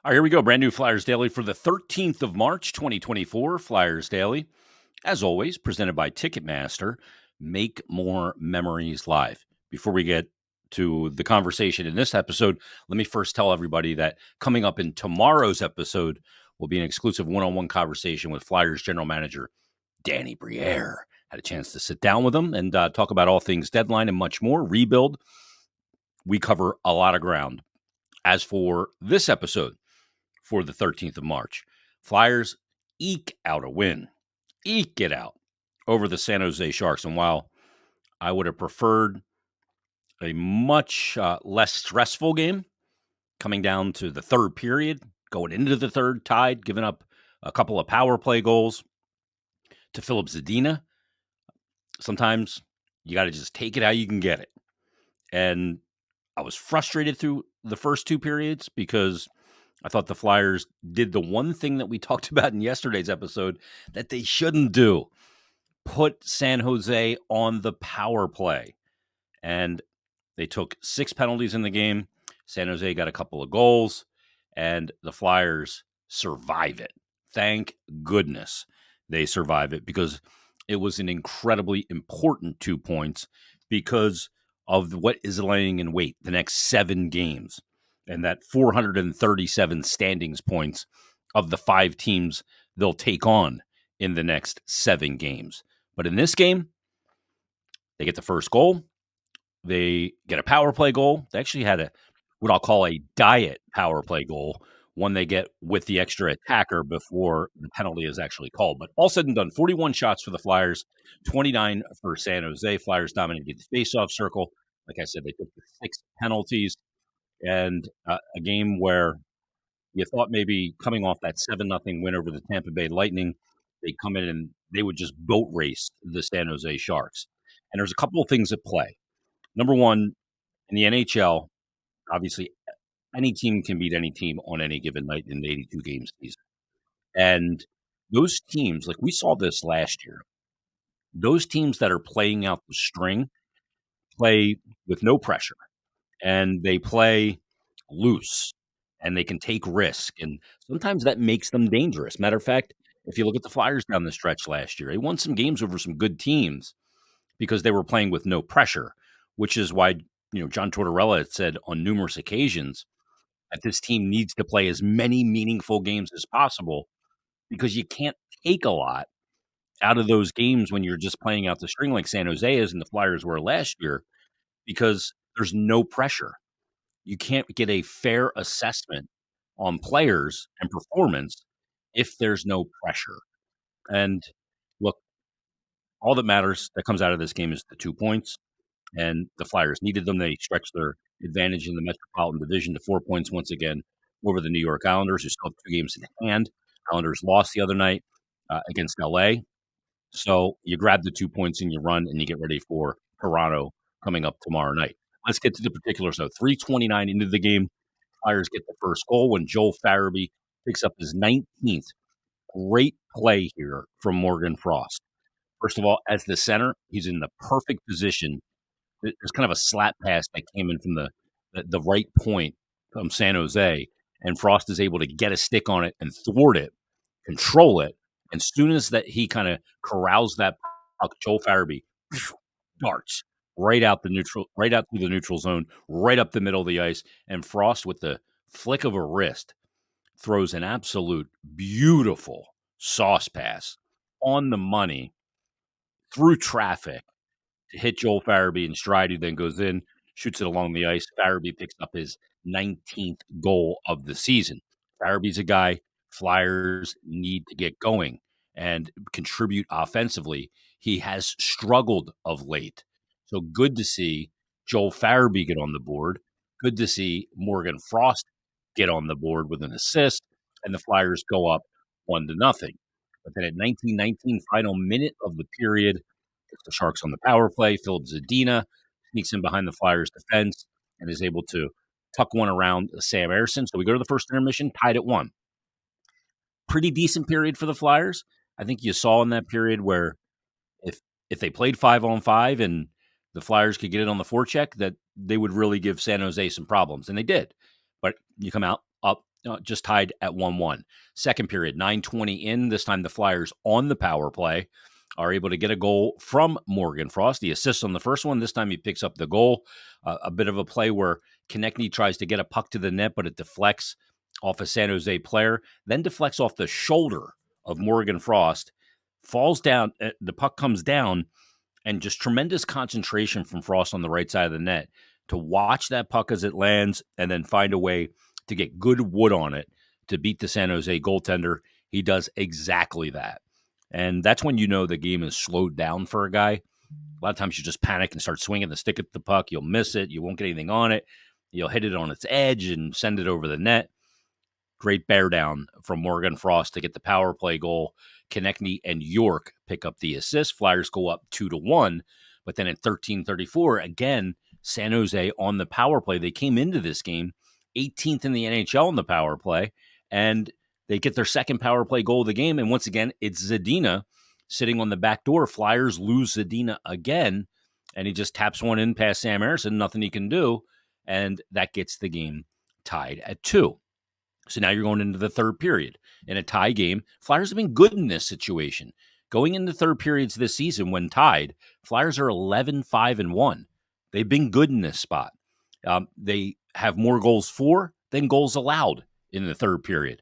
All right, here we go. Brand new Flyers Daily for the 13th of March, 2024. Flyers Daily, as always, presented by Ticketmaster. Make more memories live. Before we get to the conversation in this episode, let me first tell everybody that coming up in tomorrow's episode will be an exclusive one-on-one conversation with Flyers general manager Danny Briere. Had a chance to sit down with him and talk about all things deadline and much more. Rebuild. We cover a lot of ground. As for this episode, for the 13th of March, Flyers eke out a win. Eke it out over the San Jose Sharks. And while I would have preferred a much less stressful game coming down to the third period, going into the third tied, giving up a couple of power play goals to Philip Zadina, sometimes you got to just take it how you can get it. And I was frustrated through the first two periods because I thought the Flyers did the one thing that we talked about in yesterday's episode that they shouldn't do: put San Jose on the power play. And they took 6 penalties in the game. San Jose got a couple of goals, and the Flyers survive it. Thank goodness they survive it, because it was an incredibly important 2 points because of what is laying in wait the next 7 games. And that 437 standings points of the 5 teams they'll take on in the next 7 games. But in this game, they get the first goal. They get a power play goal. They actually had what I'll call a diet power play goal, one they get with the extra attacker before the penalty is actually called. But all said and done, 41 shots for the Flyers, 29 for San Jose. Flyers dominated the faceoff circle. Like I said, they took the 6 penalties. And a game where you thought maybe coming off that 7-0 win over the Tampa Bay Lightning, they come in and they would just boat race the San Jose Sharks. And there's a couple of things at play. Number one, in the NHL, obviously, any team can beat any team on any given night in the 82 game season. And those teams, like we saw this last year, those teams that are playing out the string play with no pressure, and they play loose, and they can take risk. And sometimes that makes them dangerous. Matter of fact, if you look at the Flyers down the stretch last year, they won some games over some good teams because they were playing with no pressure, which is why, John Tortorella had said on numerous occasions that this team needs to play as many meaningful games as possible, because you can't take a lot out of those games when you're just playing out the string like San Jose is and the Flyers were last year, because there's no pressure. You can't get a fair assessment on players and performance if there's no pressure. And look, all that matters that comes out of this game is the 2 points, and the Flyers needed them. They stretched their advantage in the Metropolitan Division to 4 points once again over the New York Islanders, who still have 2 games in hand. Islanders lost the other night against LA. So you grab the 2 points and you run, and you get ready for Toronto coming up tomorrow night. Let's get to the particulars, though. 3:29 into the game, Flyers get the first goal when Joel Farabee picks up his 19th. Great play here from Morgan Frost. First of all, as the center, he's in the perfect position. There's kind of a slap pass that came in from the right point from San Jose, and Frost is able to get a stick on it and thwart it, control it. And as soon as that he kind of corrals that puck, Joel Farabee darts right out through the neutral zone, right up the middle of the ice, and Frost, with the flick of a wrist, throws an absolute beautiful sauce pass on the money through traffic to hit Joel Farabee in stride, who then goes in, shoots it along the ice. Farabee picks up his 19th goal of the season. Farabee's a guy Flyers need to get going and contribute offensively. He has struggled of late. So good to see Joel Farabee get on the board. Good to see Morgan Frost get on the board with an assist, and the Flyers go up 1-0. But then at 19:19, final minute of the period, the Sharks on the power play. Philip Zadina sneaks in behind the Flyers' defense and is able to tuck one around Sam Ersson. So we go to the first intermission, tied at 1. Pretty decent period for the Flyers. I think you saw in that period where if they played 5-on-5 and the Flyers could get it on the forecheck, that they would really give San Jose some problems, and they did. But you come out up just tied at 1-1. Second period, 9:20 in. This time the Flyers on the power play are able to get a goal from Morgan Frost. The assist on the first one. This time he picks up the goal. A bit of a play where Konechny tries to get a puck to the net, but it deflects off a San Jose player, then deflects off the shoulder of Morgan Frost, falls down. The puck comes down, and just tremendous concentration from Frost on the right side of the net to watch that puck as it lands and then find a way to get good wood on it to beat the San Jose goaltender. He does exactly that. And that's when you know the game is slowed down for a guy. A lot of times you just panic and start swinging the stick at the puck. You'll miss it. You won't get anything on it. You'll hit it on its edge and send it over the net. Great bear down from Morgan Frost to get the power play goal. Konechny and York pick up the assist. Flyers go up 2-1. But then at 13:34, again, San Jose on the power play. They came into this game 18th in the NHL on the power play, and they get their second power play goal of the game. And once again, it's Zadina sitting on the back door. Flyers lose Zadina again, and he just taps one in past Sam Ersson. Nothing he can do, and that gets the game tied at 2. So now you're going into the third period in a tie game. Flyers have been good in this situation. Going into third periods this season when tied, Flyers are 11-5-1. They've been good in this spot. They have more goals for than goals allowed in the third period.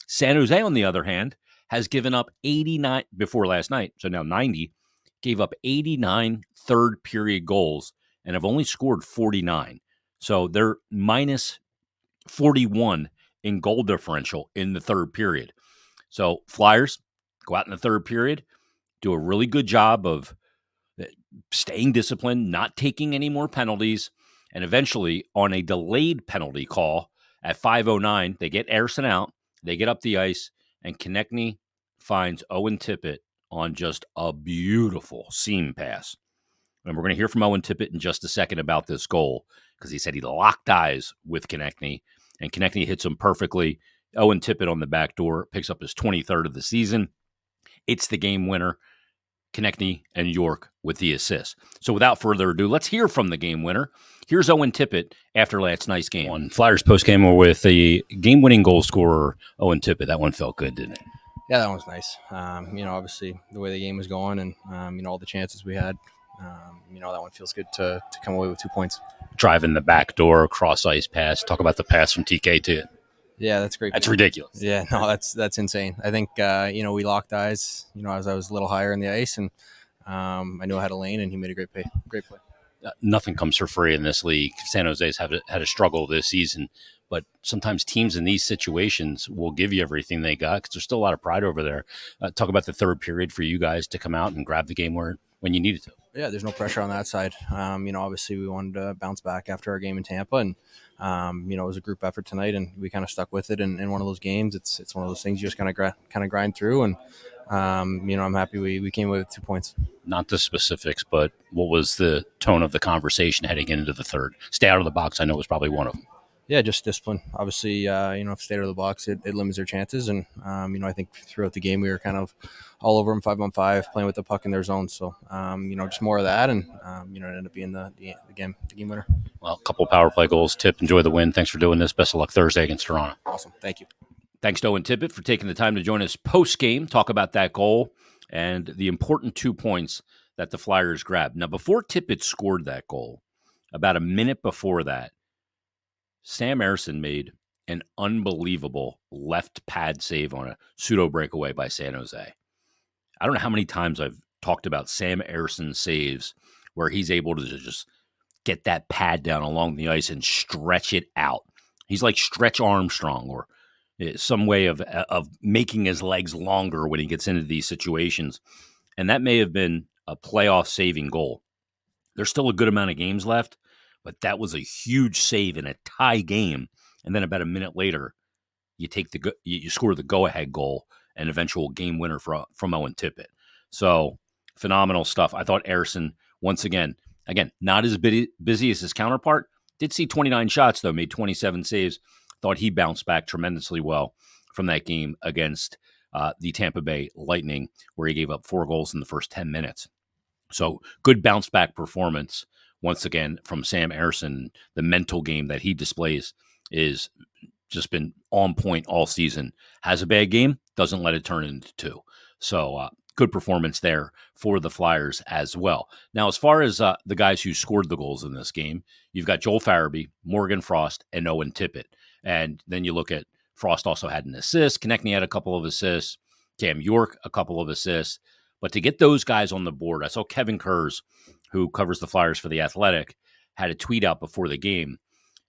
San Jose, on the other hand, has given up 89 before last night, so now 90, gave up 89 third period goals and have only scored 49. So they're minus 41 in goal differential in the third period. So Flyers go out in the third period, do a really good job of staying disciplined, not taking any more penalties, and eventually on a delayed penalty call at 5:09, they get Ersson out, they get up the ice, and Konechny finds Owen Tippett on just a beautiful seam pass. And we're going to hear from Owen Tippett in just a second about this goal because he said he locked eyes with Konechny, and Konechny hits him perfectly. Owen Tippett on the back door picks up his 23rd of the season. It's the game winner. Konechny and York with the assist. So without further ado, let's hear from the game winner. Here's Owen Tippett after last night's game. On Flyers postgame with the game-winning goal scorer, Owen Tippett. That one felt good, didn't it? Yeah, that one's nice. Obviously the way the game was going and, all the chances we had, that one feels good to come away with 2 points. Driving the back door, cross-ice pass. Talk about the pass from TK, too. Yeah, that's great. That's ridiculous. Yeah, no, that's insane. I think, we locked eyes, as I was a little higher in the ice, and I knew I had a lane, and he made a great play. Nothing comes for free in this league. San Jose's had a struggle this season, but sometimes teams in these situations will give you everything they got because there's still a lot of pride over there. Talk about the third period for you guys to come out and grab the game when you needed to. Yeah, there's no pressure on that side. Obviously we wanted to bounce back after our game in Tampa, and it was a group effort tonight, and we kind of stuck with it. In one of those games, it's one of those things you just kind of grind through, and I'm happy we came away with 2 points. Not the specifics, but what was the tone of the conversation heading into the third? Stay out of the box, I know, was probably one of them. Yeah, just discipline. Obviously, if stay out of the box, it limits their chances. And, I think throughout the game, we were kind of all over them 5-on-5, playing with the puck in their zone. So, just more of that. And, it ended up being the game winner. Well, a couple of power play goals. Tip, enjoy the win. Thanks for doing this. Best of luck Thursday against Toronto. Awesome. Thank you. Thanks to Owen Tippett for taking the time to join us post-game, talk about that goal and the important 2 points that the Flyers grabbed. Now, before Tippett scored that goal, about a minute before that, Sam Ersson made an unbelievable left pad save on a pseudo breakaway by San Jose. I don't know how many times I've talked about Sam Ersson saves where he's able to just get that pad down along the ice and stretch it out. He's like Stretch Armstrong or some way of making his legs longer when he gets into these situations. And that may have been a playoff saving goal. There's still a good amount of games left, but that was a huge save in a tie game. And then about a minute later, you score the go-ahead goal, an eventual game winner from Owen Tippett. So phenomenal stuff. I thought Ersson, once again, not as busy as his counterpart. Did see 29 shots, though, made 27 saves. Thought he bounced back tremendously well from that game against the Tampa Bay Lightning, where he gave up 4 goals in the first 10 minutes. So good bounce back performance once again from Sam Ersson. The mental game that he displays is just been on point all season. Has a bad game, doesn't let it turn into two. So good performance there for the Flyers as well. Now, as far as the guys who scored the goals in this game, you've got Joel Farabee, Morgan Frost, and Owen Tippett. And then you look at Frost also had an assist. Konechny had a couple of assists. Cam York, a couple of assists. But to get those guys on the board, I saw Kevin Kurz, who covers the Flyers for The Athletic, had a tweet out before the game.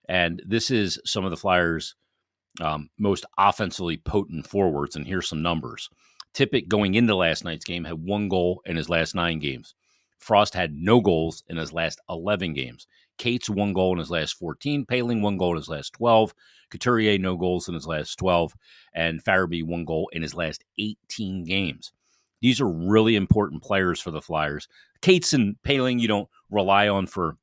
And this is some of the Flyers' most offensively potent forwards. And here's some numbers. Tippett going into last night's game had 1 goal in his last 9 games. Frost had no goals in his last 11 games. Cates 1 goal in his last 14. Paling 1 goal in his last 12. Couturier no goals in his last 12. And Farabee 1 goal in his last 18 games. These are really important players for the Flyers. Cates and Paling you don't rely on for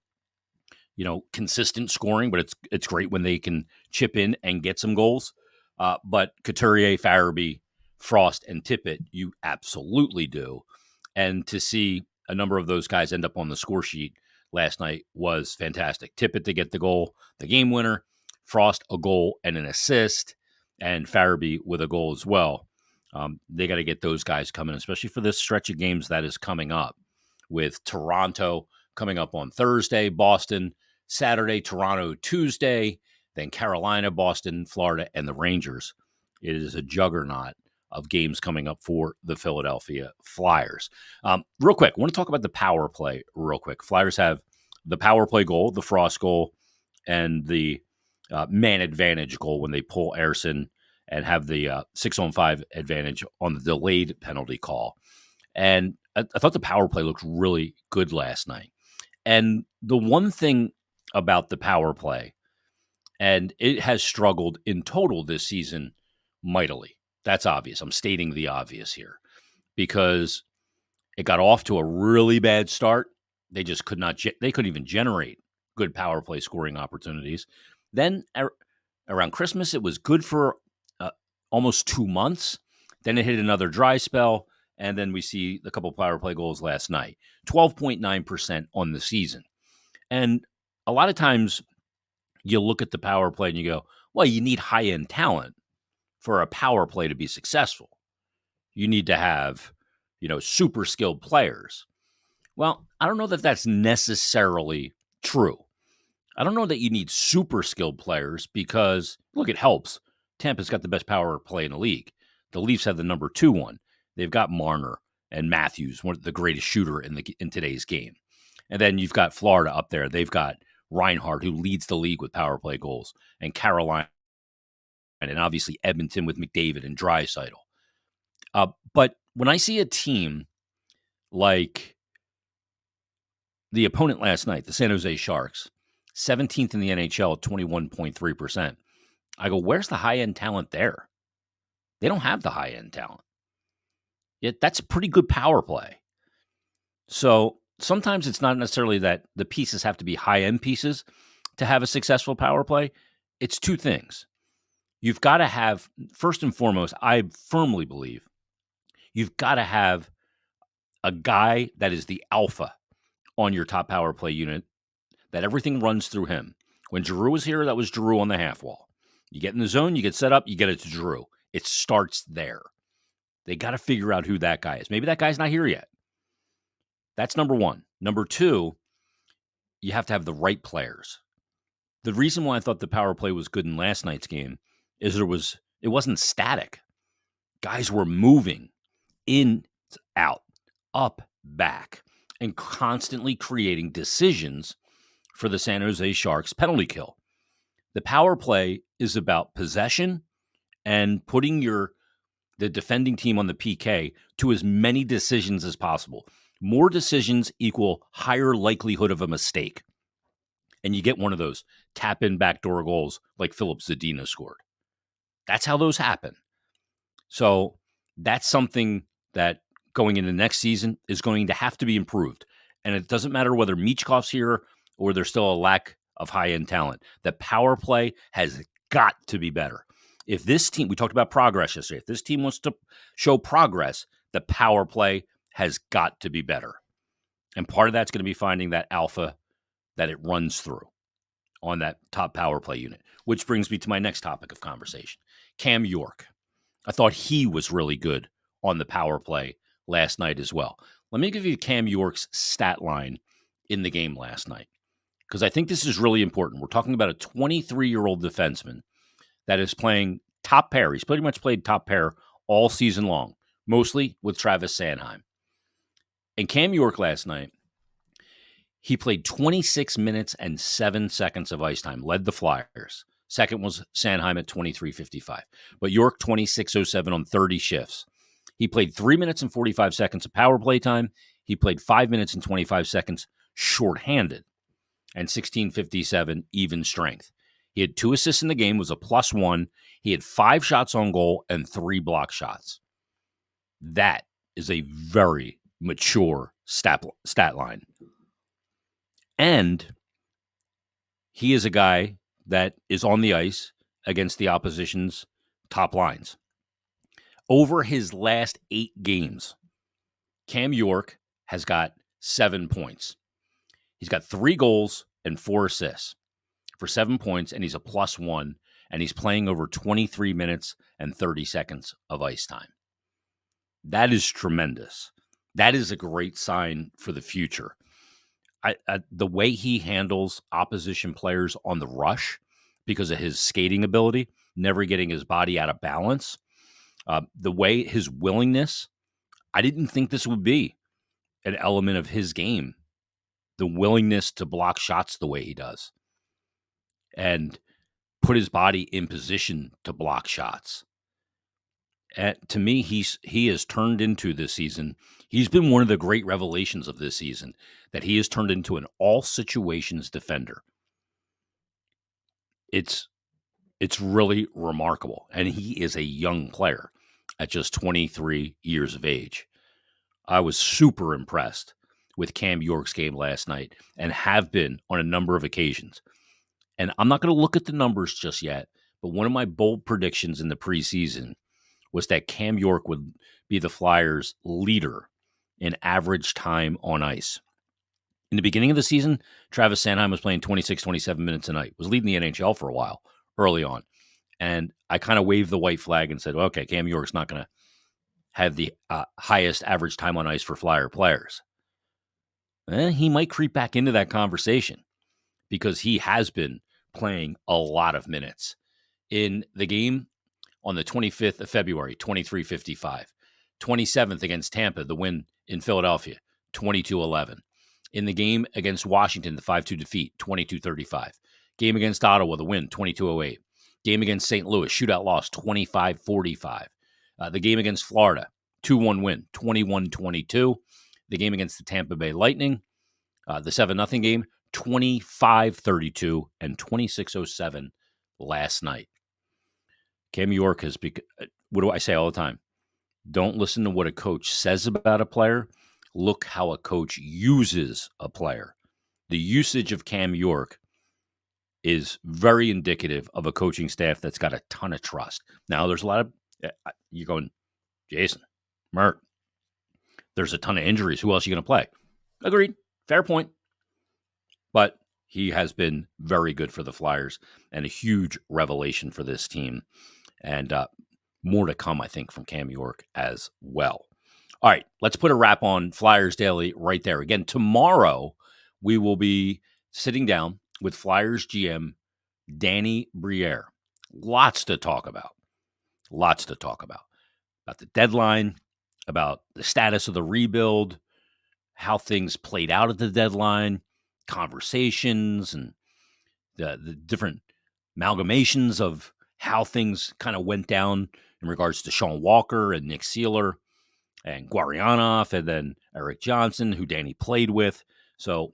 consistent scoring, but it's great when they can chip in and get some goals. But Couturier, Farabee, Frost, and Tippett, you absolutely do. And to see a number of those guys end up on the score sheet last night was fantastic. Tippett to get the goal, the game winner, Frost a goal and an assist, and Farabee with a goal as well. They got to get those guys coming, especially for this stretch of games that is coming up with Toronto coming up on Thursday, Boston, Saturday, Toronto, Tuesday, then Carolina, Boston, Florida, and the Rangers. It is a juggernaut of games coming up for the Philadelphia Flyers. Real quick, I want to talk about the power play real quick. Flyers have the power play goal, the Frost goal, and the man advantage goal when they pull Ersson and have the 6-on-5 advantage on the delayed penalty call. And I thought the power play looked really good last night. And the one thing about the power play, and it has struggled in total this season mightily. That's obvious. I'm stating the obvious here because it got off to a really bad start. They just could not, they couldn't even generate good power play scoring opportunities. Then around Christmas, it was good for almost 2 months. Then it hit another dry spell. And then we see a couple of power play goals last night, 12.9% on the season. And a lot of times you look at the power play and you go, well, you need high-end talent for a power play to be successful. You need to have, super skilled players. Well, I don't know that that's necessarily true. I don't know that you need super skilled players because, look, it helps. Tampa's got the best power play in the league. The Leafs have the number 2 one. They've got Marner and Matthews, one of the greatest shooter in today's game. And then you've got Florida up there. They've got Reinhart, who leads the league with power play goals, and Carolina, and obviously Edmonton with McDavid and Draisaitl. But when I see a team like the opponent last night, the San Jose Sharks, 17th in the NHL at 21.3%, I go, where's the high-end talent there? They don't have the high-end talent. Yet that's a pretty good power play. So sometimes it's not necessarily that the pieces have to be high-end pieces to have a successful power play. It's 2 things. You've got to have, first and foremost, I firmly believe, you've got to have a guy that is the alpha on your top power play unit, that everything runs through him. When Giroux was here, that was Giroux on the half wall. You get in the zone, you get set up, you get it to Giroux. It starts there. They got to figure out who that guy is. Maybe that guy's not here yet. That's number 1. Number 2, you have to have the right players. The reason why I thought the power play was good in last night's game is it wasn't static. Guys were moving in, out, up, back, and constantly creating decisions for the San Jose Sharks penalty kill. The power play is about possession and putting the defending team on the PK to as many decisions as possible. More decisions equal higher likelihood of a mistake. And you get one of those tap-in backdoor goals like Philip Zadina scored. That's how those happen. So that's something that going into next season is going to have to be improved. And it doesn't matter whether Michkov's here or there's still a lack of high-end talent. The power play has got to be better. If this team, we talked about progress yesterday, if this team wants to show progress, the power play has got to be better. And part of that's going to be finding that alpha that it runs through. on that top power play unit, which brings me to my next topic of conversation. Cam York. I thought he was really good on the power play last night as well. Let me give you Cam York's stat line in the game last night, because I think this is really important. We're talking about a 23-year-old defenseman that is playing top pair. He's pretty much played top pair all season long, mostly with Travis Sanheim. And Cam York last night, he played 26 minutes and 7 seconds of ice time, led the Flyers. Second was Sanheim at 23:55. But York, 26:07 on 30 shifts. He played 3 minutes and 45 seconds of power play time. He played 5 minutes and 25 seconds shorthanded and 16:57 even strength. He had 2 assists in the game, was a +1. He had 5 shots on goal and 3 block shots. That is a very mature stat line. And he is a guy that is on the ice against the opposition's top lines. Over his last 8 games, Cam York has got 7 points. He's got 3 goals and 4 assists for 7 points, and he's a +1, and he's playing over 23 minutes and 30 seconds of ice time. That is tremendous. That is a great sign for the future. The way he handles opposition players on the rush because of his skating ability, never getting his body out of balance, the way his willingness, I didn't think this would be an element of his game, the willingness to block shots the way he does and put his body in position to block shots. To me, he has turned into this season. He's been one of the great revelations of this season, that he has turned into an all situations defender. It's really remarkable, and he is a young player at just 23 years of age. I was super impressed with Cam York's game last night and have been on a number of occasions. And I'm not going to look at the numbers just yet, but one of my bold predictions in the preseason was that Cam York would be the Flyers' leader in average time on ice. In the beginning of the season, Travis Sanheim was playing 26, 27 minutes a night, was leading the NHL for a while early on. And I kind of waved the white flag and said, well, okay, Cam York's not going to have the highest average time on ice for Flyer players. He might creep back into that conversation because he has been playing a lot of minutes. In the game on the 25th of February, 23:55. 27th against Tampa, the win in Philadelphia, 22:11. In the game against Washington, the 5-2 defeat, 22:35. Game against Ottawa, the win, 22:08. Game against St. Louis, shootout loss, 25:45. The game against Florida, 2-1 win, 21-22. The game against the Tampa Bay Lightning, the 7-0 game, 25-32 and 26:07 last night. Cam York has become, what do I say all the time? Don't listen to what a coach says about a player. Look how a coach uses a player. The usage of Cam York is very indicative of a coaching staff that's got a ton of trust. Now, there's a lot of, you're going, Jason, Mert, there's a ton of injuries. Who else are you going to play? Agreed. Fair point. But he has been very good for the Flyers and a huge revelation for this team. And more to come, I think, from Cam York as well. All right, let's put a wrap on Flyers Daily right there. Again, tomorrow we will be sitting down with Flyers GM Danny Briere. Lots to talk about. Lots to talk about. About the deadline, about the status of the rebuild, how things played out at the deadline, conversations, and the different amalgamations of how things kind of went down in regards to Sean Walker and Nick Seeler and Guarionov and then Eric Johnson, who Danny played with. So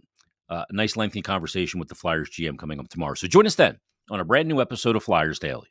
a nice lengthy conversation with the Flyers GM coming up tomorrow. So join us then on a brand new episode of Flyers Daily.